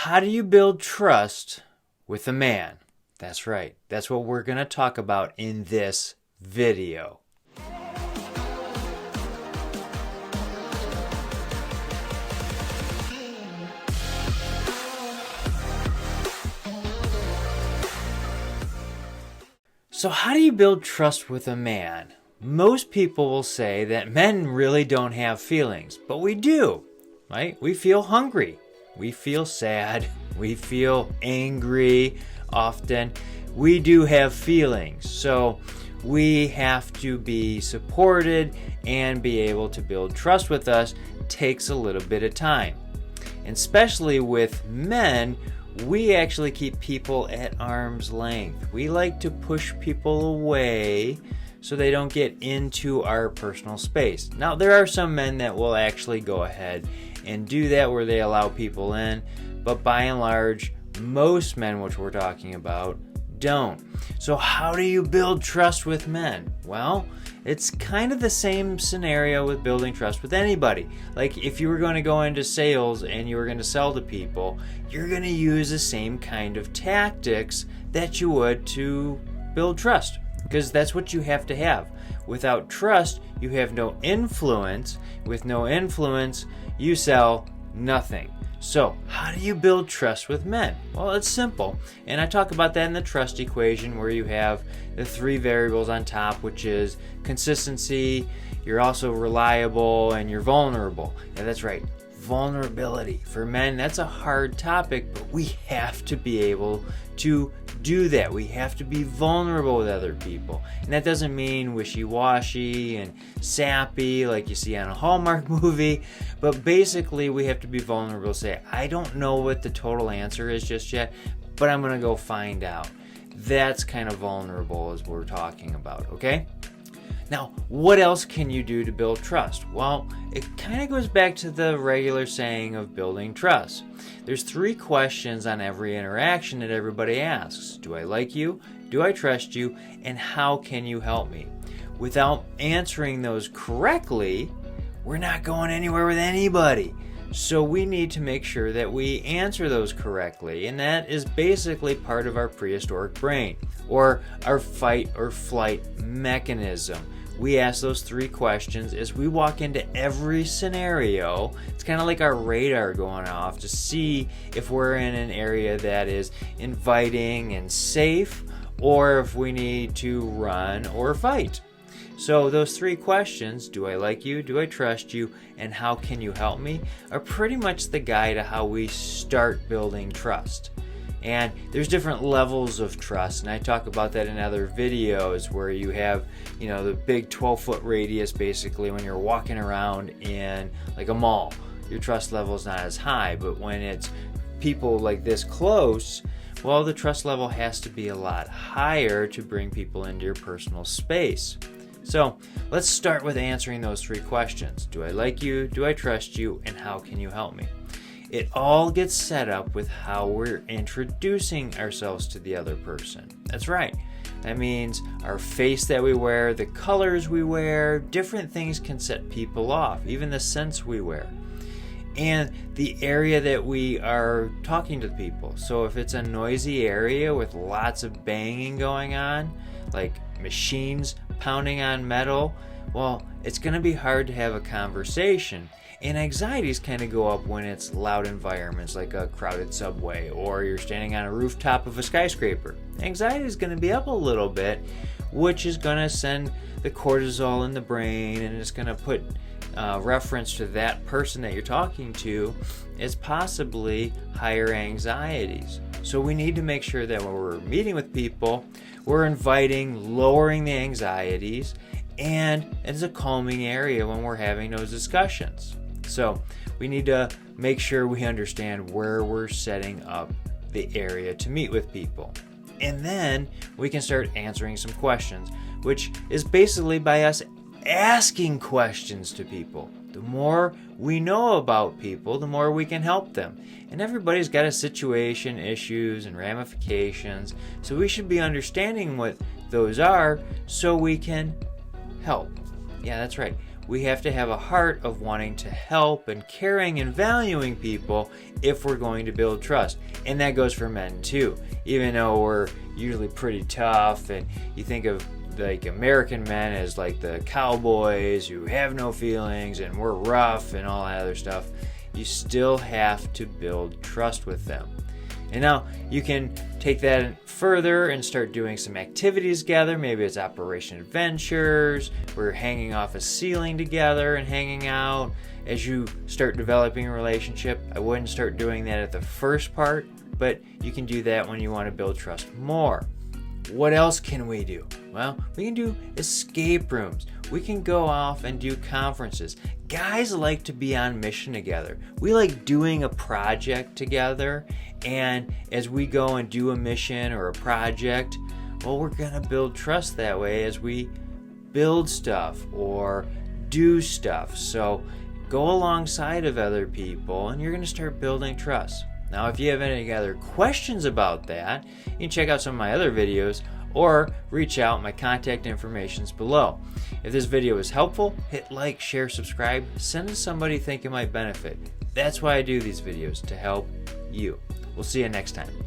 How do you build trust with a man? That's right. That's what we're going to talk about in this video. So how do you build trust with a man? Most people will say that men really don't have feelings, but we do, right? We feel hungry. We feel sad. We feel angry often. We do have feelings. So we have to be supported and be able to build trust with us. Takes a little bit of time. And especially with men, we actually keep people at arm's length. We like to push people away so they don't get into our personal space. Now, there are some men that will actually go ahead and do that where they allow people in, but by and large, most men, which we're talking about, don't. So how do you build trust with men? Well, it's kind of the same scenario with building trust with anybody. Like if you were going to go into sales and you were going to sell to people, you're going to use the same kind of tactics that you would to build trust, because that's what you have to have. Without trust, you have no influence. With no influence, you sell nothing. So, how do you build trust with men? Well, it's simple. And I talk about that in the trust equation where you have the three variables on top, which is consistency, you're also reliable, and you're vulnerable. Yeah, that's right. Vulnerability. For men, that's a hard topic, but we have to be able to do that. We have to be vulnerable with other people. And that doesn't mean wishy-washy and sappy like you see on a Hallmark movie, but basically we have to be vulnerable. Say, I don't know what the total answer is just yet, but I'm going to go find out. That's kind of vulnerable as we're talking about, okay? Now, what else can you do to build trust? Well, it kind of goes back to the regular saying of building trust. There's 3 questions on every interaction that everybody asks. Do I like you? Do I trust you? And how can you help me? Without answering those correctly, we're not going anywhere with anybody. So we need to make sure that we answer those correctly, and that is basically part of our prehistoric brain, or our fight or flight mechanism. We ask those 3 questions as we walk into every scenario. It's kind of like our radar going off to see if we're in an area that is inviting and safe, or if we need to run or fight. So those 3 questions, do I like you, do I trust you, and how can you help me, are pretty much the guide to how we start building trust. And there's different levels of trust, and I talk about that in other videos where you have, the big 12-foot radius basically when you're walking around in like a mall. Your trust level is not as high, but when it's people like this close, well, the trust level has to be a lot higher to bring people into your personal space. So let's start with answering those 3 questions. Do I like you? Do I trust you? And how can you help me? It all gets set up with how we're introducing ourselves to the other person. That's right. That means our face that we wear, the colors we wear, different things can set people off, even the scents we wear. And the area that we are talking to people. So if it's a noisy area with lots of banging going on, like machines pounding on metal, well, it's going to be hard to have a conversation. And anxieties kind of go up when it's loud environments like a crowded subway or you're standing on a rooftop of a skyscraper. Anxiety is going to be up a little bit, which is going to send the cortisol in the brain, and it's going to put reference to that person that you're talking to as possibly higher anxieties. So we need to make sure that when we're meeting with people, we're inviting lowering the anxieties, and it's a calming area when we're having those discussions. So we need to make sure we understand where we're setting up the area to meet with people. And then we can start answering some questions, which is basically by us asking questions to people. The more we know about people, the more we can help them. And everybody's got a situation, issues, and ramifications, so we should be understanding what those are so we can help. Yeah, that's right. we have to have a heart of wanting to help and caring and valuing people if we're going to build trust. And that goes for men too. Even though we're usually pretty tough, and you think of like American men as like the cowboys who have no feelings and we're rough and all that other stuff, you still have to build trust with them. And now you can take that further and start doing some activities together. Maybe it's Operation Adventures. We're hanging off a ceiling together and hanging out. As you start developing a relationship, I wouldn't start doing that at the first part, but you can do that when you want to build trust more. What else can we do? Well, we can do escape rooms. We can go off and do conferences. Guys like to be on mission together. We like doing a project together, and as we go and do a mission or a project, well, we're going to build trust that way as we build stuff or do stuff. So go alongside of other people and you're going to start building trust. Now, if you have any other questions about that, you can check out some of my other videos or reach out. My contact information is below. If this video was helpful, hit like, share, subscribe, send it to somebody you think it might benefit. That's why I do these videos, to help you. We'll see you next time.